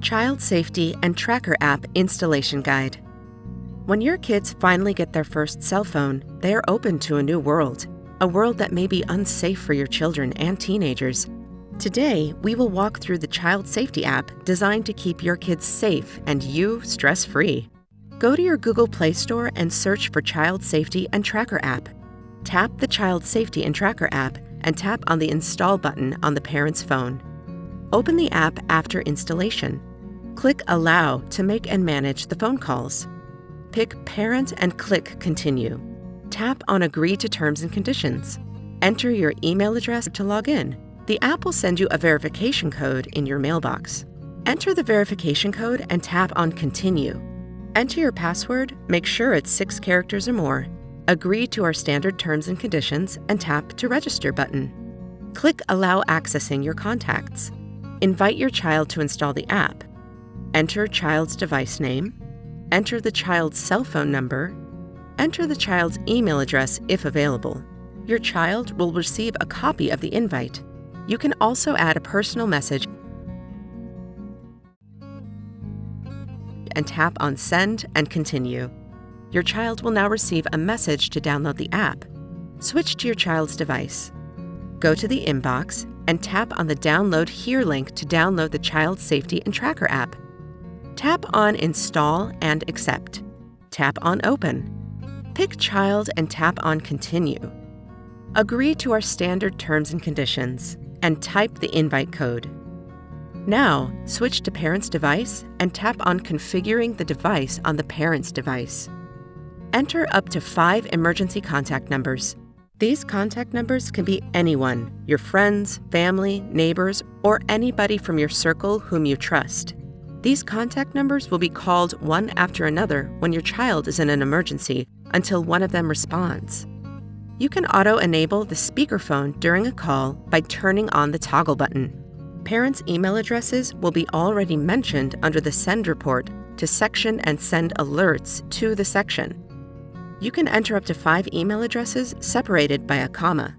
Child Safety and Tracker App Installation Guide. When your kids finally get their first cell phone, they are open to a new world, a world that may be unsafe for your children and teenagers. Today, we will walk through the Child Safety app designed to keep your kids safe and you stress-free. Go to your Google Play Store and search for Child Safety and Tracker app. Tap the Child Safety and Tracker app and tap on the Install button on the parent's phone. Open the app after installation. Click Allow to make and manage the phone calls. Pick Parent and click Continue. Tap on Agree to Terms and Conditions. Enter your email address to log in. The app will send you a verification code in your mailbox. Enter the verification code and tap on Continue. Enter your password, make sure it's 6 characters or more. Agree to our standard terms and conditions and tap to Register button. Click Allow accessing your contacts. Invite your child to install the app. Enter child's device name. Enter the child's cell phone number. Enter the child's email address if available. Your child will receive a copy of the invite. You can also add a personal message and tap on Send and Continue. Your child will now receive a message to download the app. Switch to your child's device. Go to the inbox and tap on the Download Here link to download the Child Safety and Tracker app. Tap on Install and Accept. Tap on Open. Pick Child and tap on Continue. Agree to our standard terms and conditions and type the invite code. Now, switch to parent's device and tap on Configuring the device on the parent's device. Enter up to 5 emergency contact numbers. These contact numbers can be anyone, your friends, family, neighbors, or anybody from your circle whom you trust. These contact numbers will be called one after another when your child is in an emergency until one of them responds. You can auto-enable the speakerphone during a call by turning on the toggle button. Parents' email addresses will be already mentioned under the Send report to section and send alerts to the section. You can enter up to 5 email addresses separated by a comma.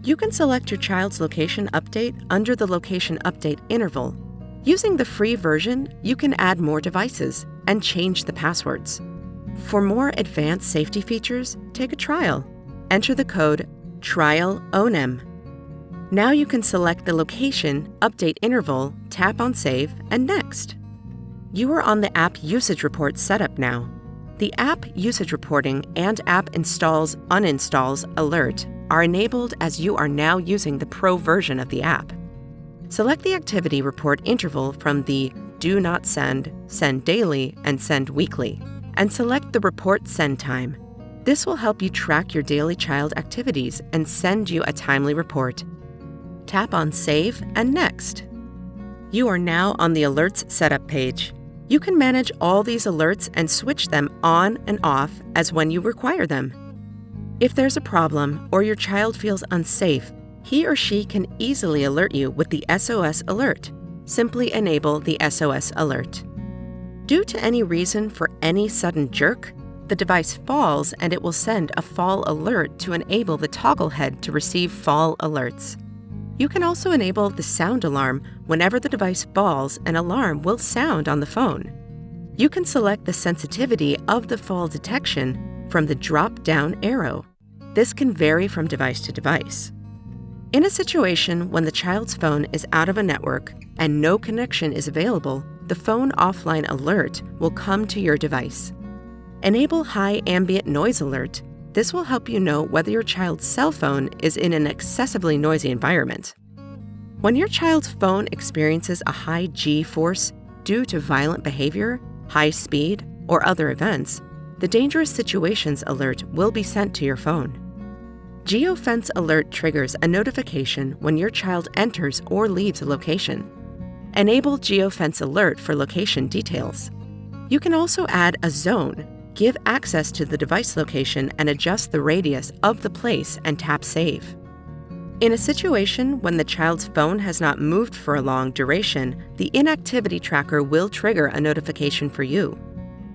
You can select your child's location update under the location update interval. Using the free version, you can add more devices and change the passwords. For more advanced safety features, take a trial. Enter the code TRIAL-ONEM. Now you can select the location, update interval, tap on Save, and Next. You are on the App Usage Report setup now. The App Usage Reporting and App Installs Uninstalls Alert are enabled as you are now using the Pro version of the app. Select the activity report interval from the Do Not Send, Send Daily, and Send Weekly, and select the report send time. This will help you track your daily child activities and send you a timely report. Tap on Save and Next. You are now on the Alerts Setup page. You can manage all these alerts and switch them on and off as when you require them. If there's a problem or your child feels unsafe, he or she can easily alert you with the SOS Alert. Simply enable the SOS Alert. Due to any reason for any sudden jerk, the device falls and it will send a fall alert to enable the toggle head to receive fall alerts. You can also enable the sound alarm. Whenever the device falls, an alarm will sound on the phone. You can select the sensitivity of the fall detection from the drop-down arrow. This can vary from device to device. In a situation when the child's phone is out of a network and no connection is available, the phone offline alert will come to your device. Enable High Ambient Noise Alert. This will help you know whether your child's cell phone is in an excessively noisy environment. When your child's phone experiences a high G-force due to violent behavior, high speed, or other events, the Dangerous Situations Alert will be sent to your phone. Geofence Alert triggers a notification when your child enters or leaves a location. Enable Geofence Alert for location details. You can also add a zone, give access to the device location, and adjust the radius of the place and tap Save. In a situation when the child's phone has not moved for a long duration, the inactivity tracker will trigger a notification for you.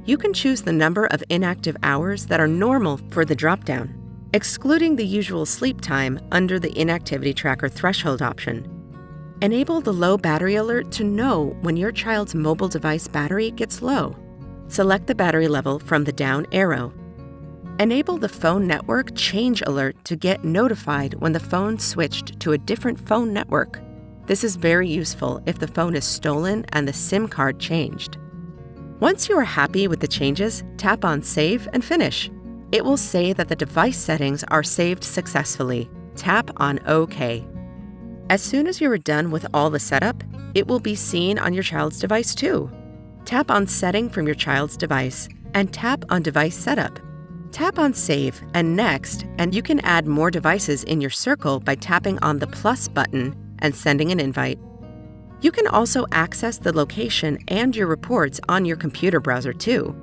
You can choose the number of inactive hours that are normal for the dropdown, excluding the usual sleep time under the inactivity tracker threshold option. Enable the low battery alert to know when your child's mobile device battery gets low. Select the battery level from the down arrow. Enable the phone network change alert to get notified when the phone switched to a different phone network. This is very useful if the phone is stolen and the SIM card changed. Once you are happy with the changes, tap on Save and Finish. It will say that the device settings are saved successfully. Tap on OK. As soon as you are done with all the setup, it will be seen on your child's device too. Tap on Setting from your child's device and tap on Device Setup. Tap on Save and Next, and you can add more devices in your circle by tapping on the plus button and sending an invite. You can also access the location and your reports on your computer browser too.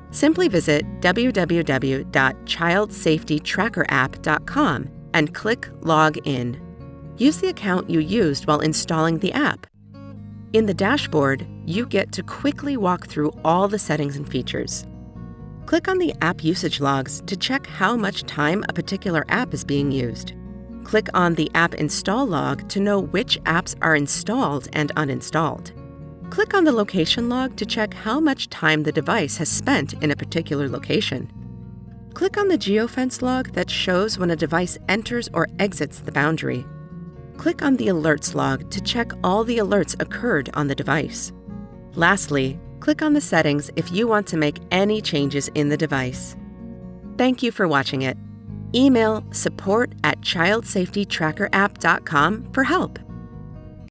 Simply visit www.childsafetytrackerapp.com and click Log In. Use the account you used while installing the app. In the dashboard, you get to quickly walk through all the settings and features. Click on the app usage logs to check how much time a particular app is being used. Click on the app install log to know which apps are installed and uninstalled. Click on the location log to check how much time the device has spent in a particular location. Click on the Geofence log that shows when a device enters or exits the boundary. Click on the Alerts log to check all the alerts occurred on the device. Lastly, click on the settings if you want to make any changes in the device. Thank you for watching it. Email support@childsafetytrackerapp.com for help.